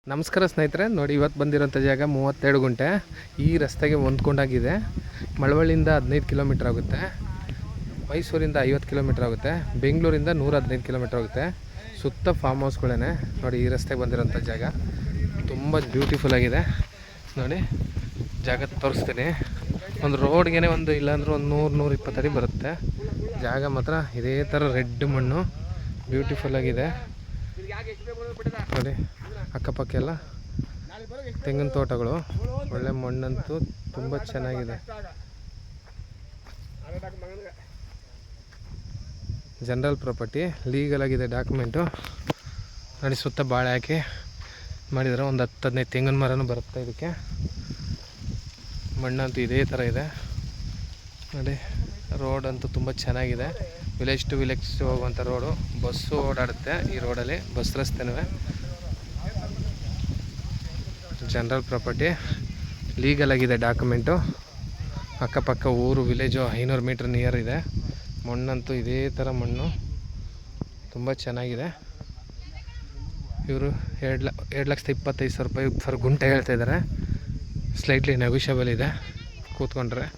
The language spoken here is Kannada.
ನಮಸ್ಕಾರ ಸ್ನೇಹಿತರೆ, ನೋಡಿ ಇವತ್ತು ಬಂದಿರೋಂಥ ಜಾಗ 32 ಗುಂಟೆ. ಈ ರಸ್ತೆಗೆ ಹೊಂದ್ಕೊಂಡಾಗಿದೆ. ಮಳವಳ್ಳಿಯಿಂದ 15 ಕಿಲೋಮೀಟ್ರ್ ಆಗುತ್ತೆ, ಮೈಸೂರಿಂದ 50 ಕಿಲೋಮೀಟ್ರ್ ಆಗುತ್ತೆ, ಬೆಂಗಳೂರಿಂದ 115 ಕಿಲೋಮೀಟ್ರ್ ಆಗುತ್ತೆ. ಸುತ್ತ ಫಾರ್ಮ್ ಹೌಸ್ಗಳೇ. ನೋಡಿ ಈ ರಸ್ತೆಗೆ ಬಂದಿರೋಂಥ ಜಾಗ ತುಂಬ ಬ್ಯೂಟಿಫುಲ್ ಆಗಿದೆ. ನೋಡಿ ಜಾಗ ತೋರಿಸ್ತೀನಿ. ಒಂದು ರೋಡ್ಗೆ ಒಂದು ಇಲ್ಲಾಂದ್ರೆ ಒಂದು 100-120 ಅಡಿ ಬರುತ್ತೆ. ಜಾಗ ಮಾತ್ರ ಇದೇ ಥರ ರೆಡ್ ಮಣ್ಣು ಬ್ಯೂಟಿಫುಲ್ ಆಗಿದೆ. ನೋಡಿ ಅಕ್ಕಪಕ್ಕ ಎಲ್ಲ ತೆಂಗಿನ ತೋಟಗಳು, ಒಳ್ಳೆ ಮಣ್ಣಂತೂ ತುಂಬ ಚೆನ್ನಾಗಿದೆ. ಜನರಲ್ ಪ್ರಾಪರ್ಟಿ, ಲೀಗಲ್ ಆಗಿದೆ ಡಾಕ್ಯುಮೆಂಟು. ನೋಡಿ ಸುತ್ತ ಬಾಳೆ ಹಾಕಿ ಮಾಡಿದರೆ ಒಂದು 10-15 ತೆಂಗಿನ ಮರನೂ ಬರುತ್ತೆ ಇದಕ್ಕೆ. ಮಣ್ಣಂತೂ ಇದೇ ಥರ ಇದೆ. ನೋಡಿ ರೋಡ್ ಅಂತೂ ತುಂಬ ಚೆನ್ನಾಗಿದೆ. ವಿಲೇಜ್ ಟು ವಿಲೇಜ್ ಹೋಗುವಂಥ ರೋಡು, ಬಸ್ಸು ಓಡಾಡುತ್ತೆ ಈ ರೋಡಲ್ಲಿ, ಬಸ್ ರಸ್ತೆನೂ. ಜನರಲ್ ಪ್ರಾಪರ್ಟಿ, ಲೀಗಲ್ ಆಗಿದೆ ಡಾಕ್ಯುಮೆಂಟು. ಅಕ್ಕಪಕ್ಕ ಊರು, ವಿಲೇಜು 500 ಮೀಟ್ರ್ ನಿಯರ್ ಇದೆ. ಮಣ್ಣಂತೂ ಇದೇ ಥರ ಮಣ್ಣು ತುಂಬ ಚೆನ್ನಾಗಿದೆ. ಇವರು 2,25,000 ರೂಪಾಯಿ ಫರ್ ಗುಂಟೆ ಹೇಳ್ತಾಯಿದ್ದಾರೆ. ಸ್ಲೈಟ್ಲಿ ನೆಗೋಷಿಯಬಲ್ ಇದೆ ಕೂತ್ಕೊಂಡ್ರೆ.